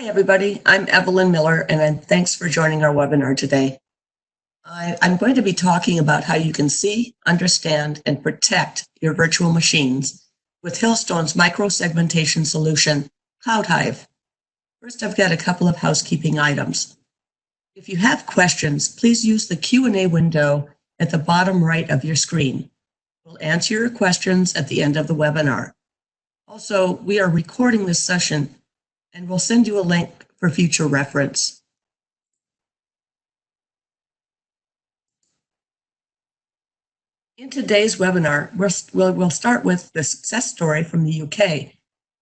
Hi, everybody. I'm Evelyn Miller, and thanks for joining our webinar today. I'm going to be talking about how you can see, understand, and protect your virtual machines with Hillstone's micro-segmentation solution, CloudHive. First, I've got a couple of housekeeping items. If you have questions, please use the Q&A window at the bottom right of your screen. We'll answer your questions at the end of the webinar. Also, we are recording this session, and we'll send you a link for future reference. In today's webinar, we'll start with the success story from the UK,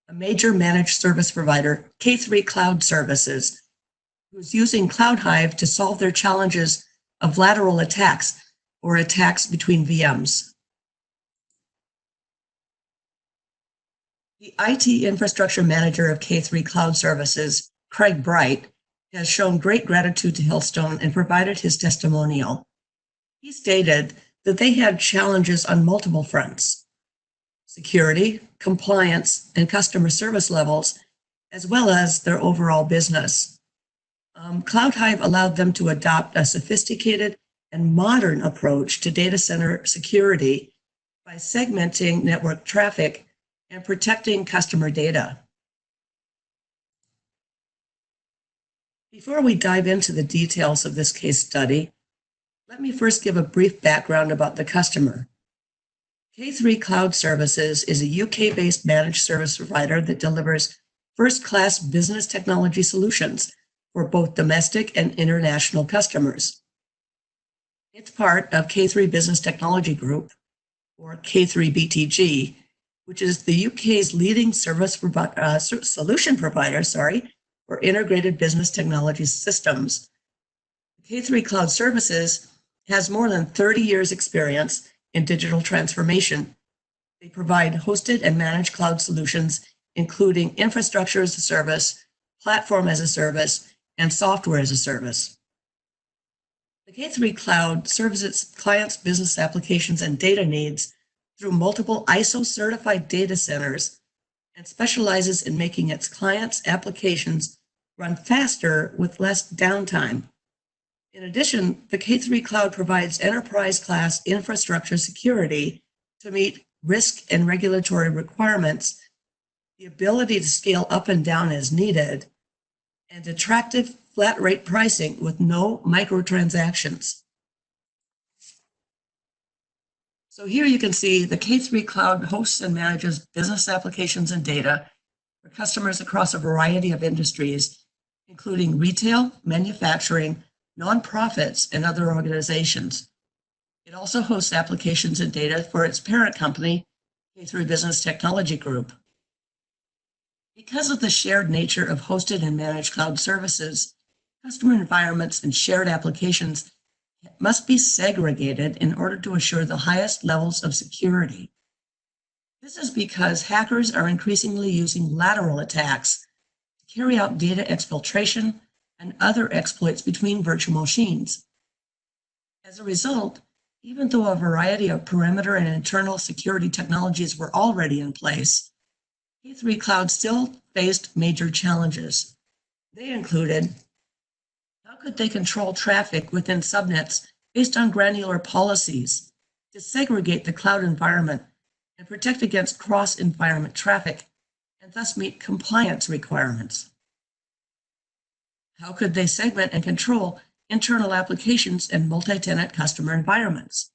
a major managed service provider, K3 Cloud Services, who's using CloudHive to solve their challenges of lateral attacks or attacks between VMs. The IT infrastructure manager of K3 Cloud Services, Craig Bright, has shown great gratitude to Hillstone and provided his testimonial. He stated that they had challenges on multiple fronts: security, compliance, and customer service levels, as well as their overall business. CloudHive allowed them to adopt a sophisticated and modern approach to data center security by segmenting network traffic and protecting customer data. Before we dive into the details of this case study, let me first give a brief background about the customer. K3 Cloud Services is a UK-based managed service provider that delivers first-class business technology solutions for both domestic and international customers. It's part of K3 Business Technology Group, or K3BTG, which is the UK's leading solution provider for integrated business technology systems. K3 Cloud Services has more than 30 years' experience in digital transformation. They provide hosted and managed cloud solutions, including infrastructure as a service, platform as a service, and software as a service. The K3 Cloud serves its clients' business applications and data needs through multiple ISO-certified data centers and specializes in making its clients' applications run faster with less downtime. In addition, the K3 Cloud provides enterprise-class infrastructure security to meet risk and regulatory requirements, the ability to scale up and down as needed, and attractive flat-rate pricing with no microtransactions. So here you can see the K3 Cloud hosts and manages business applications and data for customers across a variety of industries, including retail, manufacturing, nonprofits, and other organizations. It also hosts applications and data for its parent company, K3 Business Technology Group. Because of the shared nature of hosted and managed cloud services, customer environments and shared applications must be segregated in order to assure the highest levels of security. This is because hackers are increasingly using lateral attacks to carry out data exfiltration and other exploits between virtual machines. As a result, even though a variety of perimeter and internal security technologies were already in place, K3 Cloud still faced major challenges. They included: how could they control traffic within subnets based on granular policies to segregate the cloud environment and protect against cross-environment traffic and thus meet compliance requirements? How could they segment and control internal applications and multi-tenant customer environments?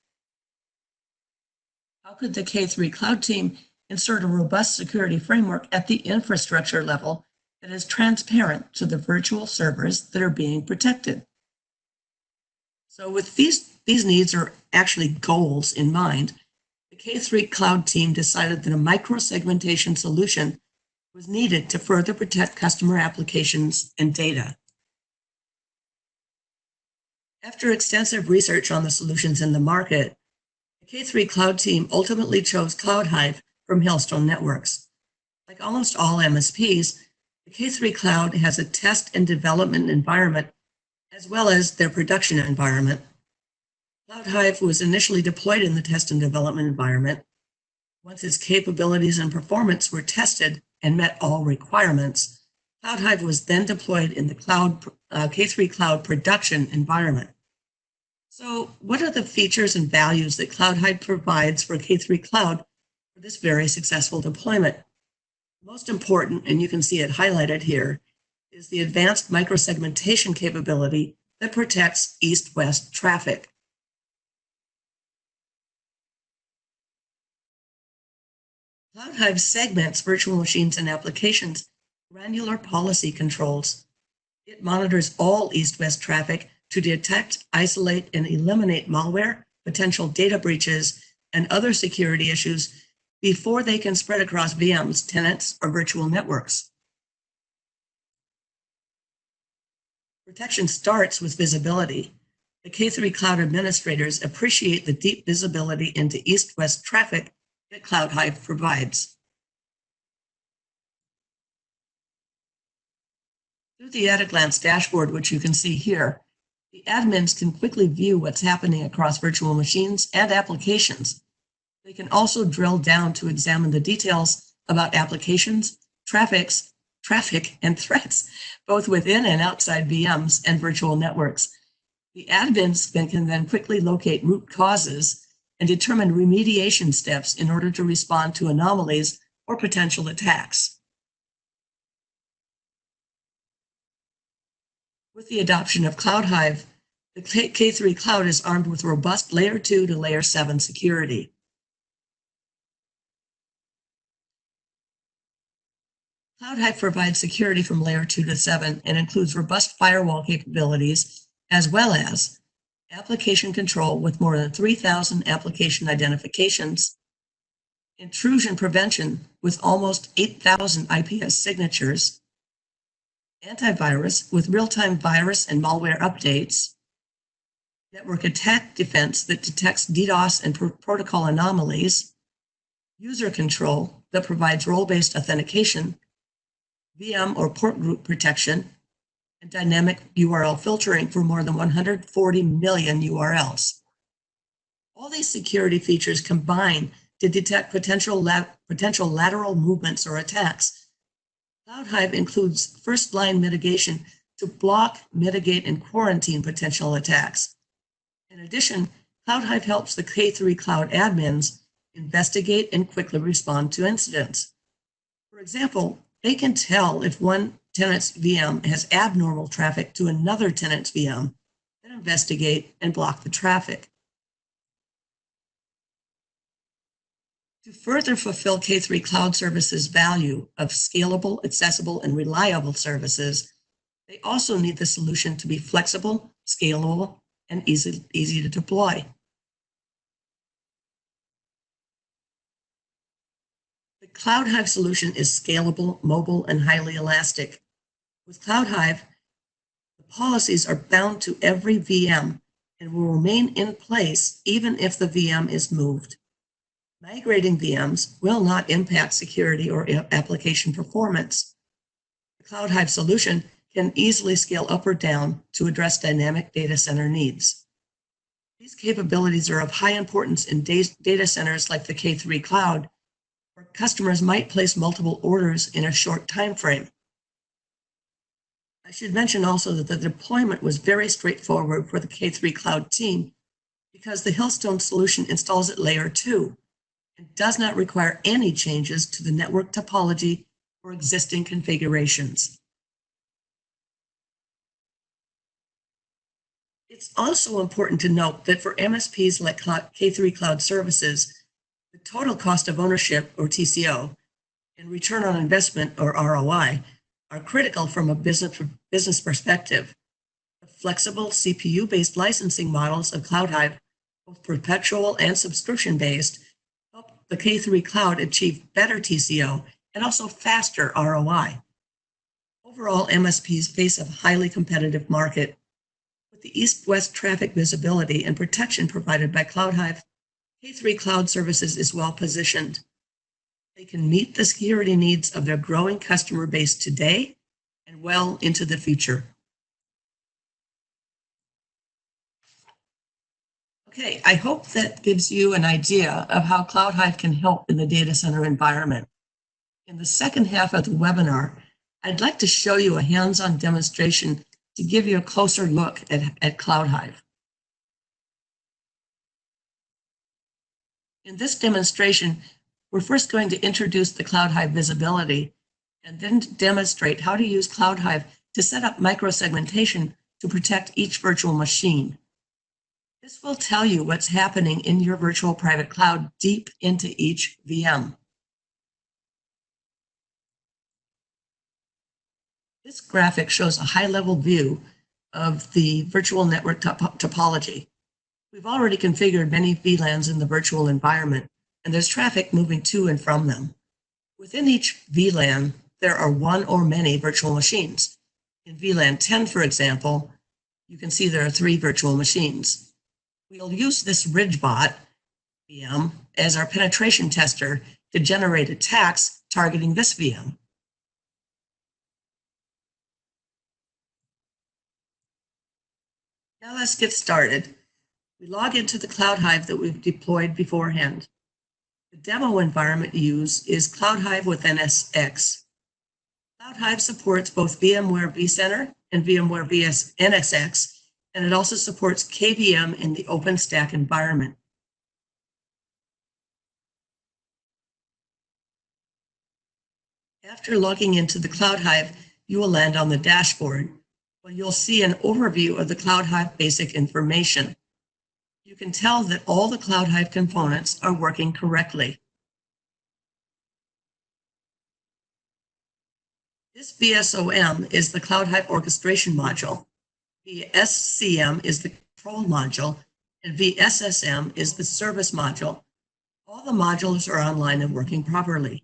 How could the K3 Cloud team insert a robust security framework at the infrastructure level that is transparent to the virtual servers that are being protected? So with these needs, are actually goals in mind, the K3 Cloud team decided that a micro-segmentation solution was needed to further protect customer applications and data. After extensive research on the solutions in the market, the K3 Cloud team ultimately chose CloudHive from Hillstone Networks. Like almost all MSPs, the K3 Cloud has a test and development environment as well as their production environment. CloudHive was initially deployed in the test and development environment. Once its capabilities and performance were tested and met all requirements, CloudHive was then deployed in the K3 Cloud production environment. So what are the features and values that CloudHive provides for K3 Cloud for this very successful deployment? Most important, and you can see it highlighted here, is the advanced microsegmentation capability that protects east-west traffic. CloudHive segments virtual machines and applications granular policy controls. It monitors all east-west traffic to detect, isolate, and eliminate malware, potential data breaches, and other security issues before they can spread across VMs, tenants, or virtual networks. Protection starts with visibility. The K3 Cloud administrators appreciate the deep visibility into east-west traffic that CloudHive provides. Through the at-a-glance dashboard, which you can see here, the admins can quickly view what's happening across virtual machines and applications. They can also drill down to examine the details about applications, traffic, and threats, both within and outside VMs and virtual networks. The admins can then quickly locate root causes and determine remediation steps in order to respond to anomalies or potential attacks. With the adoption of CloudHive, the K3 Cloud is armed with robust Layer 2 to Layer 7 security. CloudHive provides security from Layer 2 to 7 and includes robust firewall capabilities, as well as application control with more than 3,000 application identifications, intrusion prevention with almost 8,000 IPS signatures, antivirus with real-time virus and malware updates, network attack defense that detects DDoS and protocol anomalies, user control that provides role-based authentication, VM or port group protection, and dynamic URL filtering for more than 140 million URLs. All these security features combine to detect potential lateral movements or attacks. CloudHive includes first-line mitigation to block, mitigate, and quarantine potential attacks. In addition, CloudHive helps the K3 Cloud admins investigate and quickly respond to incidents. For example, they can tell if one tenant's VM has abnormal traffic to another tenant's VM, then investigate and block the traffic. To further fulfill K3 Cloud Services' value of scalable, accessible, and reliable services, they also need the solution to be flexible, scalable, and easy to deploy. The CloudHive solution is scalable, mobile, and highly elastic. With CloudHive, the policies are bound to every VM and will remain in place even if the VM is moved. Migrating VMs will not impact security or application performance. The CloudHive solution can easily scale up or down to address dynamic data center needs. These capabilities are of high importance in data centers like the K3 Cloud, where customers might place multiple orders in a short time frame. I should mention also that the deployment was very straightforward for the K3 Cloud team because the Hillstone solution installs at Layer 2 and does not require any changes to the network topology or existing configurations. It's also important to note that for MSPs like K3 Cloud Services, the total cost of ownership, or TCO, and return on investment, or ROI, are critical from a business perspective. The flexible CPU-based licensing models of CloudHive, both perpetual and subscription-based, help the K3 Cloud achieve better TCO and also faster ROI. Overall, MSPs face a highly competitive market. With the east-west traffic visibility and protection provided by CloudHive, K3 Cloud Services is well positioned. They can meet the security needs of their growing customer base today and well into the future. Okay, I hope that gives you an idea of how CloudHive can help in the data center environment. In the second half of the webinar, I'd like to show you a hands-on demonstration to give you a closer look at CloudHive. In this demonstration, we're first going to introduce the CloudHive visibility and then demonstrate how to use CloudHive to set up microsegmentation to protect each virtual machine. This will tell you what's happening in your virtual private cloud deep into each VM. This graphic shows a high-level view of the virtual network topology. We've already configured many VLANs in the virtual environment, and there's traffic moving to and from them. Within each VLAN, there are one or many virtual machines. In VLAN 10, for example, you can see there are 3 virtual machines. We'll use this RidgeBot VM as our penetration tester to generate attacks targeting this VM. Now let's get started. We log into the CloudHive that we've deployed beforehand. The demo environment used is CloudHive with NSX. CloudHive supports both VMware vCenter and VMware NSX, and it also supports KVM in the OpenStack environment. After logging into the CloudHive, you will land on the dashboard, where you'll see an overview of the CloudHive basic information. You can tell that all the CloudHive components are working correctly. This VSOM is the CloudHive orchestration module. VSCM is the control module, and VSSM is the service module. All the modules are online and working properly.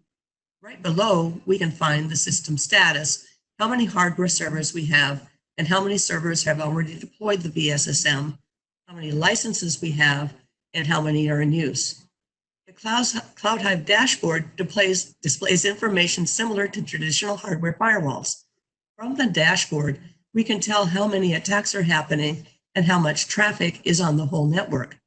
Right below, we can find the system status, how many hardware servers we have, and how many servers have already deployed the VSSM, how many licenses we have, and how many are in use. The CloudHive dashboard displays information similar to traditional hardware firewalls. From the dashboard, we can tell how many attacks are happening and how much traffic is on the whole network.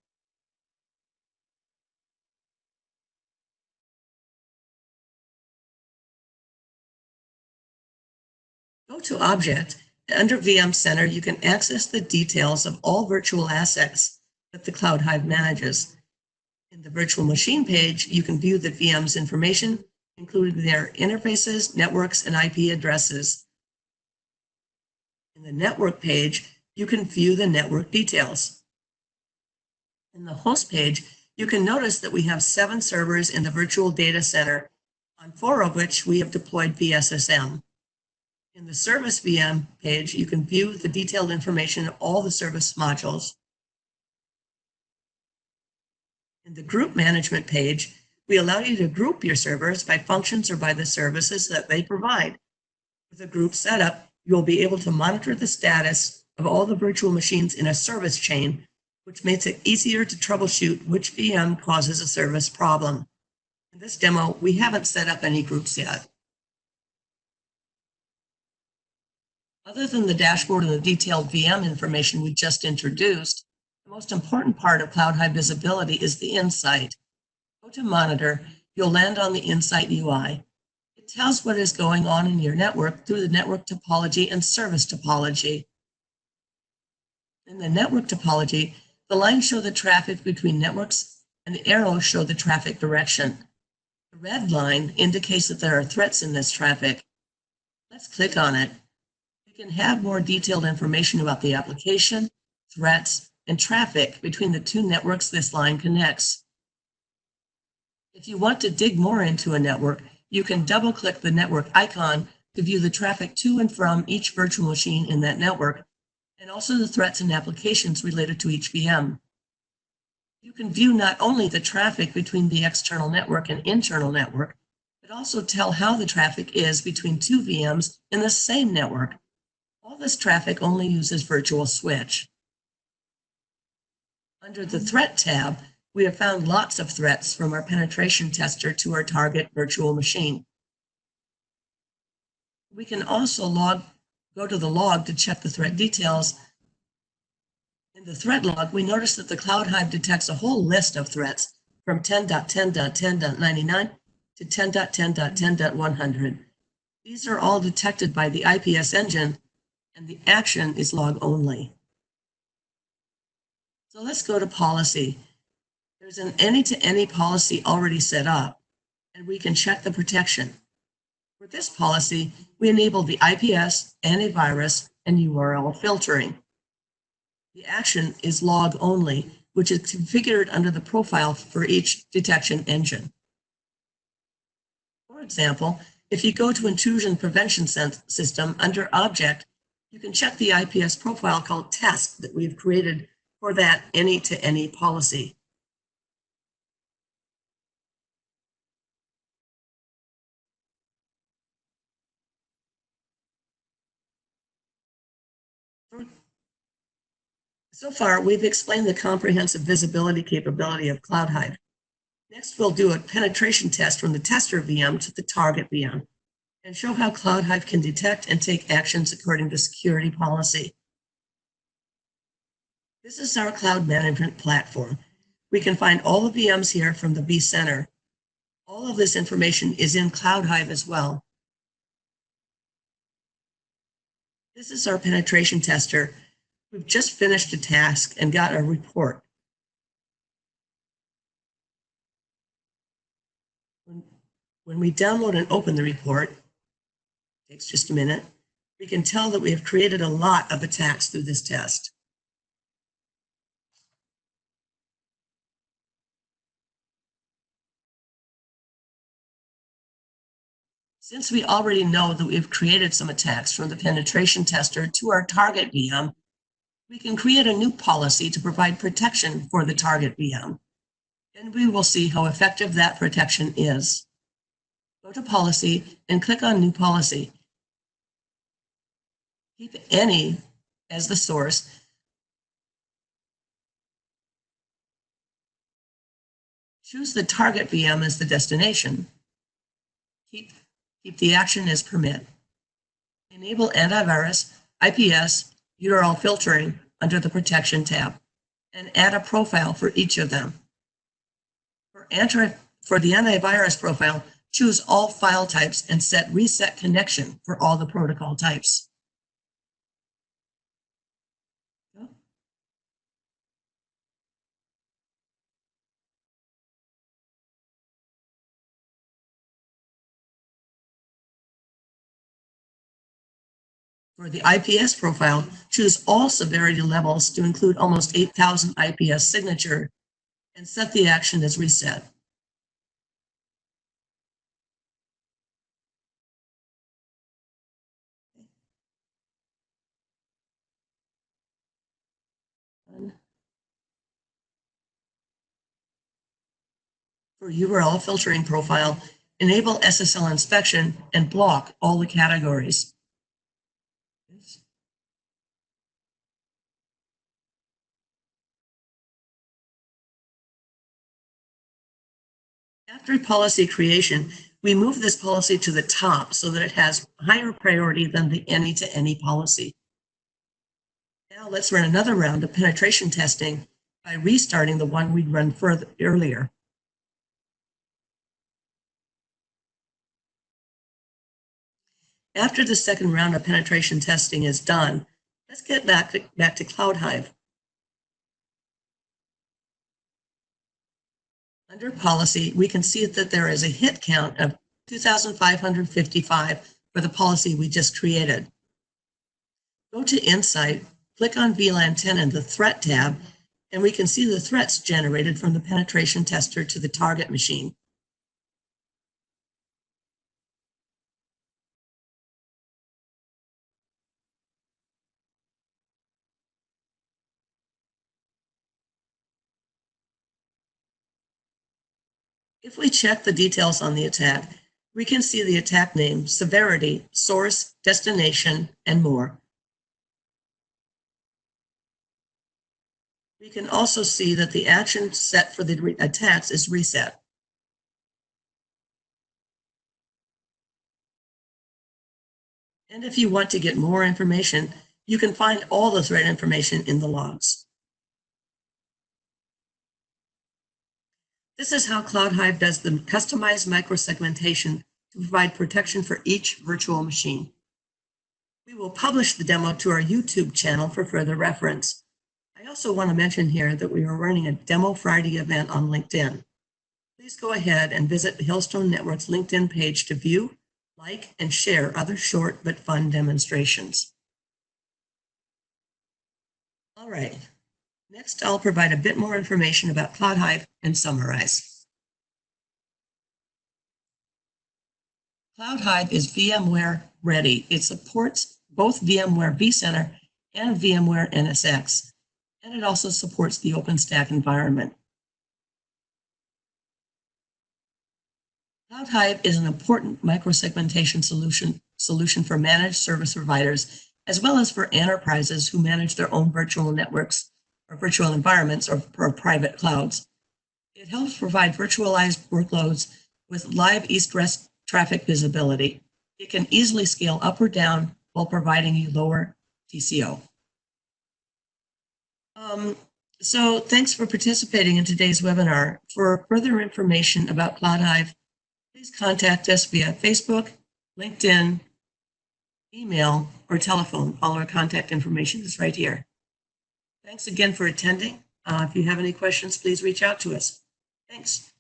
Go to Object. Under VM Center, you can access the details of all virtual assets that the CloudHive manages. In the virtual machine page, you can view the VM's information, including their interfaces, networks, and IP addresses. In the network page, you can view the network details. In the host page, you can notice that we have 7 servers in the virtual data center, on 4 of which we have deployed VSSM. In the service VM page, you can view the detailed information of all the service modules. In the group management page, we allow you to group your servers by functions or by the services that they provide. With a group setup, you'll be able to monitor the status of all the virtual machines in a service chain, which makes it easier to troubleshoot which VM causes a service problem. In this demo, we haven't set up any groups yet. Other than the dashboard and the detailed VM information we just introduced, the most important part of CloudHive visibility is the Insight. Go to Monitor, you'll land on the Insight UI. It tells what is going on in your network through the network topology and service topology. In the network topology, the lines show the traffic between networks and the arrows show the traffic direction. The red line indicates that there are threats in this traffic. Let's click on it. We can have more detailed information about the application, threats, and traffic between the 2 networks this line connects. If you want to dig more into a network, you can double-click the network icon to view the traffic to and from each virtual machine in that network, and also the threats and applications related to each VM. You can view not only the traffic between the external network and internal network, but also tell how the traffic is between 2 VMs in the same network. All this traffic only uses virtual switch. Under the Threat tab, we have found lots of threats from our penetration tester to our target virtual machine. We can also go to the log to check the threat details. In the threat log, we notice that the CloudHive detects a whole list of threats from 10.10.10.99 to 10.10.10.100. These are all detected by the IPS engine, and the action is log only. So let's go to policy. There's an any-to-any policy already set up, and we can check the protection. For this policy, we enable the IPS, antivirus, and URL filtering. The action is log only, which is configured under the profile for each detection engine. For example, if you go to Intrusion Prevention System under Object, you can check the IPS profile called Task that we've created for that any-to-any policy. So far, we've explained the comprehensive visibility capability of CloudHive. Next, we'll do a penetration test from the tester VM to the target VM and show how CloudHive can detect and take actions according to security policy. This is our cloud management platform. We can find all the VMs here from the vCenter. All of this information is in CloudHive as well. This is our penetration tester. We've just finished a task and got a report. When we download and open the report, it takes just a minute, we can tell that we have created a lot of attacks through this test. Since we already know that we've created some attacks from the penetration tester to our target VM, we can create a new policy to provide protection for the target VM, and we will see how effective that protection is. Go to Policy and click on New Policy. Keep any as the source. Choose the target VM as the destination. Keep the action as permit. Enable antivirus, IPS, URL filtering under the Protection tab, and add a profile for each of them. For the antivirus profile, choose all file types and set reset connection for all the protocol types. For the IPS profile, choose all severity levels to include almost 8,000 IPS signature and set the action as reset. For URL filtering profile, enable SSL inspection and block all the categories. After policy creation, we move this policy to the top so that it has higher priority than the any-to-any policy. Now let's run another round of penetration testing by restarting the one we'd run earlier. After the second round of penetration testing is done, let's get back to CloudHive. Under policy, we can see that there is a hit count of 2,555 for the policy we just created. Go to Insight, click on VLAN 10 in the Threat tab, and we can see the threats generated from the penetration tester to the target machine. If we check the details on the attack, we can see the attack name, severity, source, destination, and more. We can also see that the action set for the attacks is reset. And if you want to get more information, you can find all the threat information in the logs. This is how CloudHive does the customized microsegmentation to provide protection for each virtual machine. We will publish the demo to our YouTube channel for further reference. I also want to mention here that we are running a Demo Friday event on LinkedIn. Please go ahead and visit the Hillstone Network's LinkedIn page to view, like, and share other short but fun demonstrations. All right, next I'll provide a bit more information about CloudHive and summarize. CloudHive is VMware ready. It supports both VMware vCenter and VMware NSX, and it also supports the OpenStack environment. CloudHive is an important microsegmentation solution for managed service providers, as well as for enterprises who manage their own virtual networks or virtual environments or private clouds. It helps provide virtualized workloads with live east-west traffic visibility. It can easily scale up or down while providing a lower TCO. So thanks for participating in today's webinar. For further information about CloudHive, please contact us via Facebook, LinkedIn, email, or telephone. All our contact information is right here. Thanks again for attending. If you have any questions, please reach out to us. Thanks.